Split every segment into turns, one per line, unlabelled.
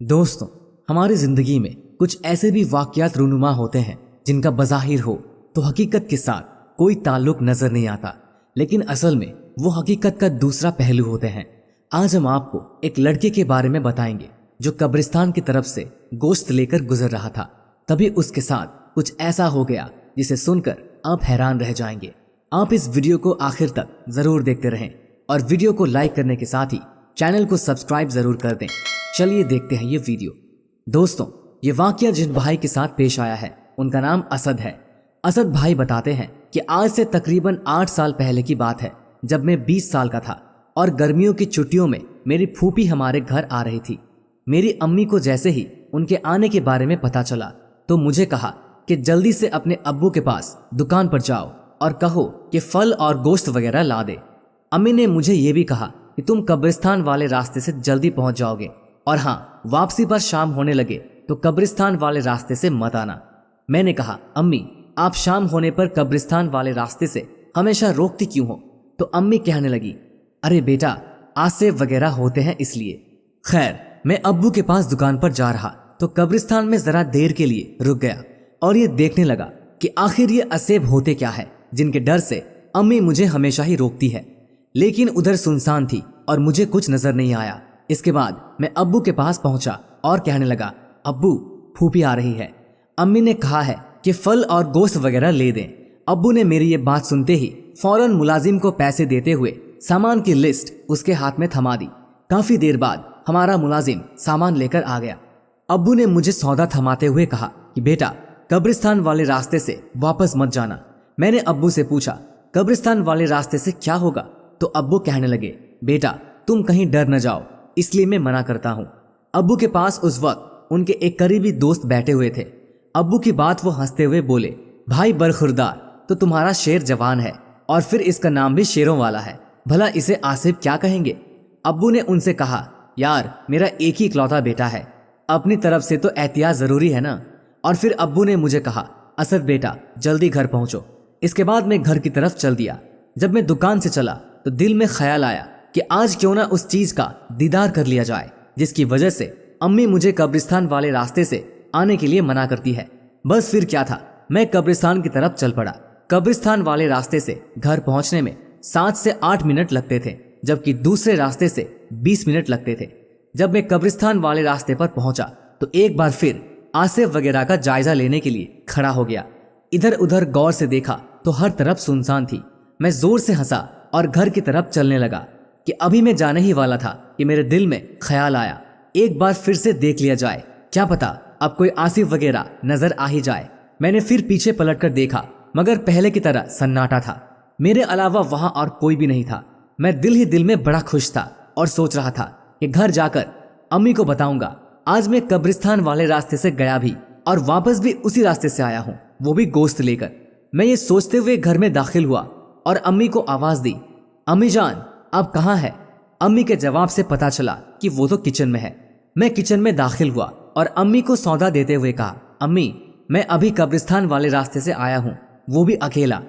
दोस्तों, हमारी जिंदगी में कुछ ऐसे भी वाकयात रूनुमा होते हैं जिनका बज़ाहिर हो तो हकीकत के साथ कोई ताल्लुक नजर नहीं आता, लेकिन असल में वो हकीकत का दूसरा पहलू होते हैं। आज हम आपको एक लड़के के बारे में बताएंगे जो कब्रिस्तान की तरफ से गोश्त लेकर गुजर रहा था। तभी उसके साथ कुछ ऐसा हो गया जिसे सुनकर आप हैरान रह जाएंगे। आप इस वीडियो को आखिर तक जरूर देखते रहें और वीडियो को लाइक करने के साथ ही चैनल को सब्सक्राइब जरूर कर दें। चलिए देखते हैं ये वीडियो। दोस्तों, ये वाकया जिन भाई के साथ पेश आया है उनका नाम असद है। असद भाई बताते हैं कि आज से तकरीबन 8 साल पहले की बात है, जब मैं 20 साल का था और गर्मियों की छुट्टियों में मेरी फूफी हमारे घर आ रही थी। मेरी अम्मी को जैसे ही उनके आने के बारे में पता चला तो मुझे कहा कि जल्दी से अपने अब्बू के पास दुकान पर जाओ और कहो कि फल और गोश्त वगैरह ला दे। अम्मी ने मुझे ये भी कहा कि तुम कब्रिस्तान वाले रास्ते से जल्दी पहुंच जाओगे और हाँ, वापसी पर शाम होने लगे तो कब्रिस्तान वाले रास्ते से मत आना। मैंने कहा, अम्मी आप शाम होने पर कब्रिस्तान वाले रास्ते से हमेशा रोकती क्यों हो? तो अम्मी कहने लगी, अरे बेटा, आसेब वगैरह होते हैं इसलिए। खैर, मैं अब्बू के पास दुकान पर जा रहा तो कब्रिस्तान में जरा देर के लिए रुक गया और ये देखने लगा कि आखिर ये असेब होते क्या है जिनके डर से अम्मी मुझे हमेशा ही रोकती है। लेकिन उधर सुनसान थी और मुझे कुछ नजर नहीं आया। इसके बाद मैं अब्बू के पास पहुंचा और कहने लगा, अब्बू फूफी आ रही है, अम्मी ने कहा है कि फल और गोश्त वगैरह ले दें। अब्बू ने मेरी ये बात सुनते ही फौरन मुलाजिम को पैसे देते हुए सामान की लिस्ट उसके हाथ में थमा दी। काफी देर बाद हमारा मुलाजिम सामान लेकर आ गया। अब्बू ने मुझे सौदा थमाते हुए कहा कि बेटा, कब्रिस्तान वाले रास्ते से वापस मत जाना। मैंने अब्बू से पूछा, कब्रिस्तान वाले रास्ते से क्या होगा? तो अब्बू कहने लगे, बेटा तुम कहीं डर न जाओ, इसलिए मैं मना करता हूँ। अब्बू के पास उस वक्त उनके एक करीबी दोस्त बैठे हुए थे। अब्बू की बात वो हंसते हुए बोले, भाई बरखुरदार, तो तुम्हारा शेर जवान है और फिर इसका नाम भी शेरों वाला है, भला इसे आसिफ क्या कहेंगे? अब्बू ने उनसे कहा, यार मेरा एक ही इकलौता बेटा है, अपनी तरफ से तो एहतियात जरूरी है ना। और फिर अब्बू ने मुझे कहा, असद बेटा जल्दी घर पहुंचो। इसके बाद मैं घर की तरफ चल दिया। जब मैं दुकान से चला तो दिल में ख्याल आया कि आज क्यों ना उस चीज का दीदार कर लिया जाए जिसकी वजह से अम्मी मुझे कब्रिस्तान वाले रास्ते से आने के लिए मना करती है। बस फिर क्या था, मैं कब्रिस्तान की तरफ चल पड़ा। कब्रिस्तान वाले रास्ते से घर पहुंचने में 7 से 8 मिनट लगते थे, जबकि दूसरे रास्ते से 20 मिनट लगते थे। जब मैं कब्रिस्तान वाले रास्ते पर पहुंचा तो एक बार फिर आसिफ वगैरह का जायजा लेने के लिए खड़ा हो गया। इधर उधर गौर से देखा तो हर तरफ सुनसान थी। मैं जोर से हंसा और घर की तरफ चलने लगा कि अभी मैं जाने ही वाला था कि मेरे दिल में ख्याल आया, एक बार फिर से देख लिया जाए, क्या पता अब कोई आसिफ वगैरह नजर आ ही जाए। मैंने फिर पीछे पलटकर देखा, मगर पहले की तरह सन्नाटा था। मेरे अलावा वहां और कोई भी नहीं था। मैं दिल ही दिल में बड़ा खुश था और सोच रहा था कि घर जाकर अम्मी को बताऊंगा, आज मैं कब्रिस्तान वाले रास्ते से गया भी और वापस भी उसी रास्ते से आया हूँ, वो भी गोश्त लेकर। मैं ये सोचते हुए घर में दाखिल हुआ और अम्मी को आवाज दी, अम्मी जान आप कहाँ हैं? अम्मी के जवाब से पता चला कि वो तो किचन में है। मैं किचन में दाखिल हुआ और अम्मी को सौदा देते हुए कहा, अम्मी मैं अभी कब्रिस्तान वाले रास्ते से आया हूँ, वो भी अकेला।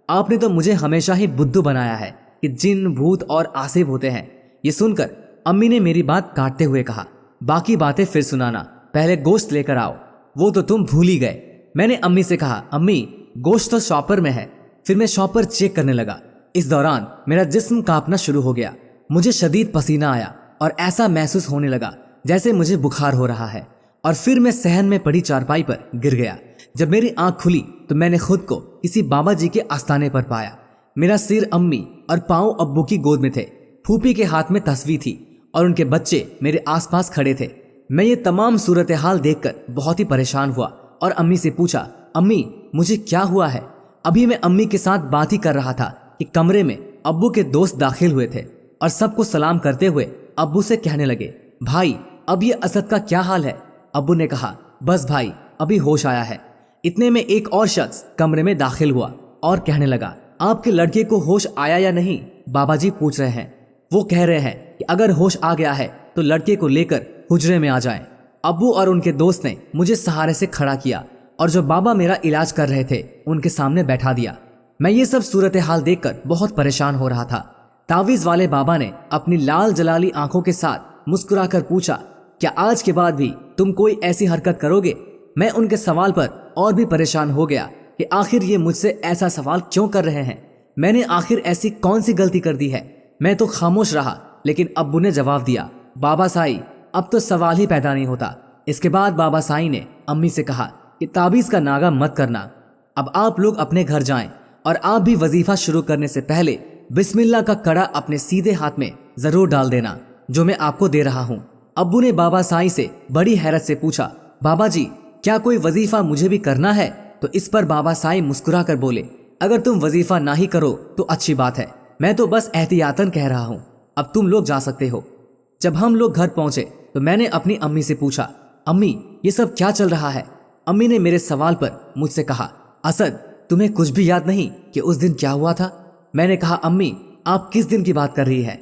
आपने तो मुझे हमेशा ही बुद्धू बनाया है कि जिन भूत और आसिफ होते हैं। ये सुनकर अम्मी ने मेरी बात काटते हुए कहा, बाकी बातें फिर सुनाना, पहले गोश्त लेकर आओ, वो तो तुम भूल ही गए। मैंने अम्मी से कहा, अम्मी गोश्त तो शॉपर में है। फिर मैं शॉपर चेक करने लगा। इस दौरान मेरा जिस्म कांपना शुरू हो गया। मुझे शदीद पसीना आया और ऐसा महसूस होने लगा जैसे मुझे बुखार हो रहा है। और फिर मैं सहन में पड़ी चारपाई पर गिर गया। जब मेरी आंख खुली तो मैंने खुद को किसी बाबा जी के आस्थाने पर पाया। मेरा सिर अम्मी और पांव अब्बू की गोद में थे। फूफी के हाथ में तस्वीर थी और उनके बच्चे मेरे आसपास खड़े थे। मैं ये तमाम सूरत हाल देखकर बहुत ही परेशान हुआ और अम्मी से पूछा, अम्मी मुझे क्या हुआ है? अभी मैं अम्मी के साथ बात ही कर रहा था कि कमरे में अब्बू के दोस्त दाखिल हुए थे और सबको सलाम करते हुए अब्बू से कहने लगे, भाई अब ये असद का क्या हाल है? अब्बू ने कहा, बस भाई अभी होश आया है। इतने में एक और शख्स कमरे में दाखिल हुआ और कहने लगा, आपके लड़के को होश आया या नहीं? बाबा जी पूछ रहे हैं। वो कह रहे हैं कि अगर होश आ गया है तो लड़के को लेकर हुजरे में आ जाएं। अब्बू और उनके दोस्त ने मुझे सहारे से खड़ा किया और जो बाबा मेरा इलाज कर रहे थे उनके सामने बैठा दिया। मैं ये सब सूरत हाल देखकर बहुत परेशान हो रहा था। तावीज वाले बाबा ने अपनी लाल जलाली आंखों के साथ मुस्कुराकर पूछा, کیا آج کے بعد بھی تم کوئی ایسی حرکت کرو گے؟ میں ان کے سوال پر اور بھی پریشان ہو گیا کہ آخر یہ مجھ سے ایسا سوال کیوں کر رہے ہیں؟ میں نے آخر ایسی کون سی غلطی کر دی ہے؟ میں تو خاموش رہا، لیکن ابو نے جواب دیا، بابا سائی اب تو سوال ہی پیدا نہیں ہوتا۔ اس کے بعد بابا سائی نے امی سے کہا کہ تعویذ کا ناغہ مت کرنا، اب آپ لوگ اپنے گھر جائیں اور آپ بھی وظیفہ شروع کرنے سے پہلے بسم اللہ کا کڑا اپنے سیدھے ہاتھ میں ضرور ڈال دینا جو میں آپ کو دے رہا ہوں۔ ابو نے بابا سائی سے بڑی حیرت سے پوچھا، بابا جی کیا کوئی وظیفہ مجھے بھی کرنا ہے؟ تو اس پر بابا سائی مسکرا کر بولے، اگر تم وظیفہ نہ ہی کرو تو اچھی بات ہے، میں تو بس احتیاطاً کہہ رہا ہوں، اب تم لوگ جا سکتے ہو۔ جب ہم لوگ گھر پہنچے تو میں نے اپنی امی سے پوچھا، امی یہ سب کیا چل رہا ہے؟ امی نے میرے سوال پر مجھ سے کہا، اسد تمہیں کچھ بھی یاد نہیں کہ اس دن کیا ہوا تھا؟ میں نے کہا، امی آپ کس دن کی بات کر رہی ہے؟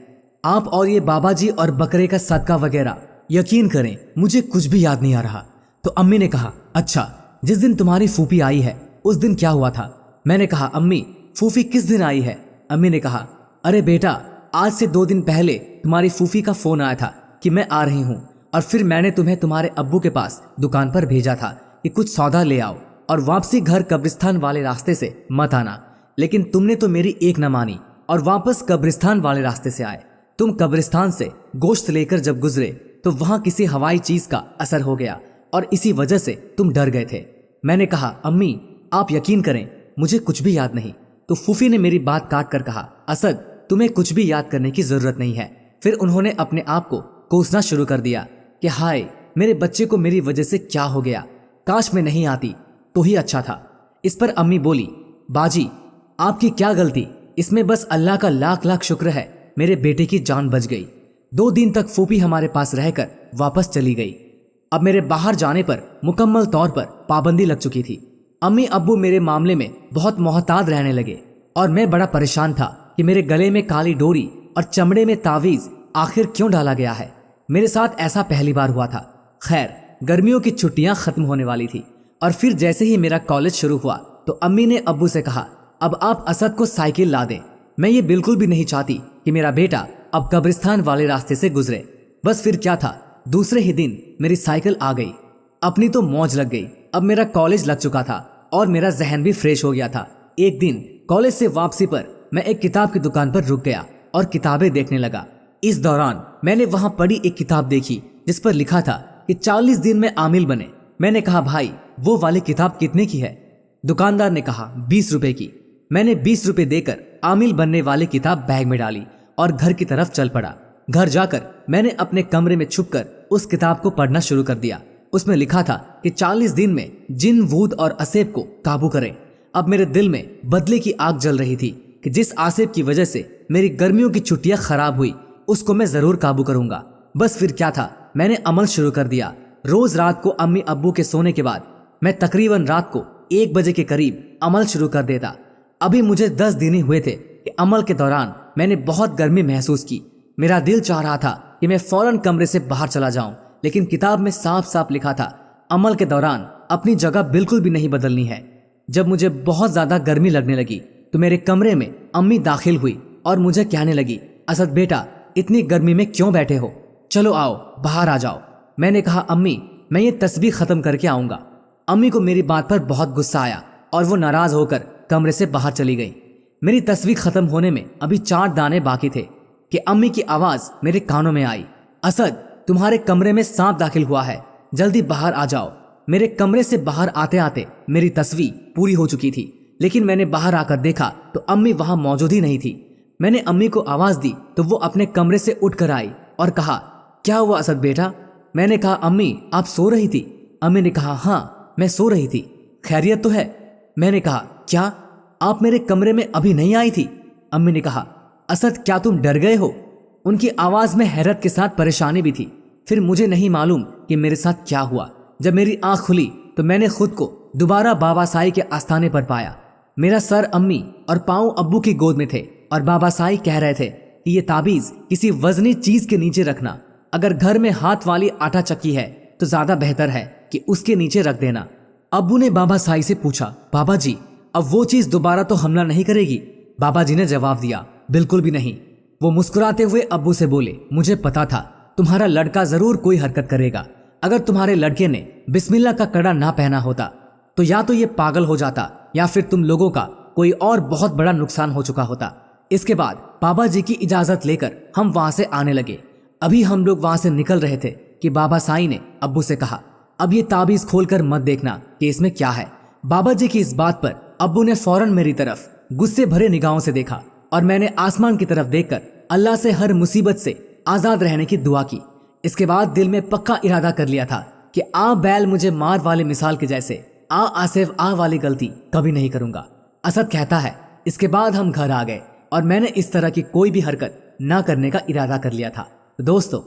آپ اور یہ بابا جی اور بکرے کا صدقہ وغیرہ، یقین کریں مجھے کچھ بھی یاد نہیں آ رہا۔ تو امی نے کہا، اچھا جس دن تمہاری پھوپھی آئی ہے اس دن کیا ہوا تھا؟ میں نے کہا، امی پھوپھی کس دن آئی ہے؟ امی نے کہا، ارے بیٹا آج سے 2 دن پہلے تمہاری پھوپھی کا فون آیا تھا کہ میں آ رہی ہوں، اور پھر میں نے تمہیں تمہارے ابو کے پاس دکان پر بھیجا تھا کہ کچھ سودا لے آؤ اور واپسی گھر قبرستان والے راستے سے مت آنا، لیکن تم نے تو میری ایک نہ مانی اور واپس قبرستان والے راستے سے آئے۔ تم قبرستان سے گوشت لے کر جب گزرے تو وہاں کسی ہوائی چیز کا اثر ہو گیا اور اسی وجہ سے تم ڈر گئے تھے۔ میں نے کہا، امی آپ یقین کریں مجھے کچھ بھی یاد نہیں۔ تو پھوپھی نے میری بات کاٹ کر کہا، اسد تمہیں کچھ بھی یاد کرنے کی ضرورت نہیں ہے۔ پھر انہوں نے اپنے آپ کو کوسنا شروع کر دیا کہ ہائے میرے بچے کو میری وجہ سے کیا ہو گیا، کاش میں نہیں آتی تو ہی اچھا تھا۔ اس پر امی بولی، باجی آپ کی کیا غلطی، اس میں بس اللہ کا لاکھ لاکھ شکر ہے میرے بیٹے کی جان بچ گئی۔ 2 دن تک پھوپھی ہمارے پاس رہ کر واپس چلی گئی۔ اب میرے باہر جانے پر مکمل طور پر پابندی لگ چکی تھی۔ امی ابو میرے معاملے میں بہت محتاط رہنے لگے اور میں بڑا پریشان تھا کہ میرے گلے میں کالی ڈوری اور چمڑے میں تعویذ آخر کیوں ڈالا گیا ہے۔ میرے ساتھ ایسا پہلی بار ہوا تھا۔ خیر گرمیوں کی چھٹیاں ختم ہونے والی تھی اور پھر جیسے ہی میرا کالج شروع ہوا تو امی نے ابو سے کہا، اب آپ اسد کو سائیکل لا دیں، میں یہ بالکل بھی نہیں چاہتی کہ میرا بیٹا اب قبرستان والے راستے سے گزرے۔ بس پھر کیا تھا، دوسرے ہی دن میری سائیکل آ گئی۔ اپنی تو موج لگ گئی، اب میرا کالج لگ چکا تھا اور میرا ذہن بھی فریش ہو گیا تھا۔ ایک دن کالج سے واپسی پر میں ایک کتاب کی دکان پر رک گیا اور کتابیں دیکھنے لگا۔ اس دوران میں نے وہاں پڑھی ایک کتاب دیکھی جس پر لکھا تھا کہ 40 دن میں عامل بنے۔ میں نے کہا، بھائی وہ والی کتاب کتنے کی ہے؟ دکاندار نے کہا 20 روپے کی۔ میں نے 20 روپے دے کر عامل بننے والی کتاب بیگ میں ڈالی اور گھر کی طرف چل پڑا۔ گھر جا کر میں نے اپنے کمرے میں چھپ کر اس کتاب کو پڑھنا شروع کر دیا۔ اس میں لکھا تھا کہ 40 دن میں جن وود اور اسیب کو قابو کریں۔ اب میرے دل میں بدلے کی آگ جل رہی تھی کہ جس آصف کی وجہ سے میری گرمیوں کی چھٹیاں خراب ہوئی اس کو میں ضرور قابو کروں گا۔ بس پھر کیا تھا، میں نے عمل شروع کر دیا۔ روز رات کو امی ابو کے سونے کے بعد میں تقریباً رات کو 1 بجے کے قریب عمل شروع کر دیتا۔ ابھی مجھے 10 دن ہی ہوئے تھے کہ عمل کے دوران میں نے بہت گرمی محسوس کی۔ میرا دل چاہ رہا تھا کہ میں فوراً کمرے سے باہر چلا جاؤں، لیکن کتاب میں صاف صاف لکھا تھا عمل کے دوران اپنی جگہ بالکل بھی نہیں بدلنی ہے۔ جب مجھے بہت زیادہ گرمی لگنے لگی تو میرے کمرے میں امی داخل ہوئی اور مجھے کہنے لگی، اسد بیٹا اتنی گرمی میں کیوں بیٹھے ہو، چلو آؤ باہر آ جاؤ۔ میں نے کہا، امی میں یہ تسبیح ختم کر کے آؤں گا۔ امی کو میری بات پر بہت غصہ آیا اور وہ ناراض ہو کر کمرے سے باہر چلی گئی۔ میری تسبیح ختم ہونے میں ابھی 4 دانے باقی تھے کہ امی کی آواز میرے کانوں میں آئی، اسد تمہارے کمرے میں سانپ داخل ہوا ہے، جلدی باہر آ جاؤ۔ میرے کمرے سے باہر آتے آتے میری تسبیح پوری ہو چکی تھی، لیکن میں نے باہر آ کر دیکھا تو امی وہاں موجود ہی نہیں تھی۔ میں نے امی کو آواز دی تو وہ اپنے کمرے سے اٹھ کر آئی اور کہا، کیا ہوا اسد بیٹا؟ میں نے کہا، امی آپ سو رہی تھی؟ امی نے کہا، ہاں میں سو رہی تھی، خیریت تو ہے؟ میں نے کہا، کیا آپ میرے کمرے میں ابھی نہیں آئی تھی؟ امی نے کہا، اسد کیا تم ڈر گئے ہو؟ ان کی آواز میں حیرت کے ساتھ پریشانی بھی تھی۔ پھر مجھے نہیں معلوم کہ میرے ساتھ کیا ہوا۔ جب میری آنکھ کھلی تو میں نے خود کو دوبارہ بابا سائی کے آستانے پر پایا۔ میرا سر امی اور پاؤں ابو کی گود میں تھے اور بابا سائی کہہ رہے تھے کہ یہ تعبیز کسی وزنی چیز کے نیچے رکھنا، اگر گھر میں ہاتھ والی آٹا چکی ہے تو زیادہ بہتر ہے کہ اس کے نیچے رکھ دینا۔ ابو نے بابا سائی سے پوچھا، بابا جی اب وہ چیز دوبارہ تو حملہ نہیں کرے گی؟ بابا جی نے جواب دیا، بالکل بھی نہیں۔ وہ مسکراتے ہوئے ابو سے بولے، مجھے پتا تھا तुम्हारा लड़का जरूर कोई हरकत करेगा। अगर तुम्हारे लड़के ने बिस्मिल्लाह का कड़ा ना पहना होता तो या तो ये पागल हो जाता या फिर तुम लोगों का कोई और बहुत बड़ा नुकसान हो चुका होता। इसके बाद बाबा जी की इजाजत लेकर हम वहां से आने लगे। अभी हम लोग वहां से निकल रहे थे कि बाबा साईं ने अब्बू से कहा, अब ये ताबीज खोलकर मत देखना कि इसमें क्या है। बाबा जी की इस बात पर अब्बू ने फौरन मेरी तरफ गुस्से भरे निगाहों से देखा और मैंने आसमान की तरफ देखकर अल्लाह से हर मुसीबत से आजाद रहने की दुआ की। इसके बाद दिल में पक्का इरादा कर लिया था कि आ बैल मुझे मार वाले मिसाल के जैसे आ आसिफ आ वाली गलती कभी नहीं करूंगा। असद कहता है, इसके बाद हम घर आ गए और मैंने इस तरह की कोई भी हरकत ना करने का इरादा कर लिया था। दोस्तों,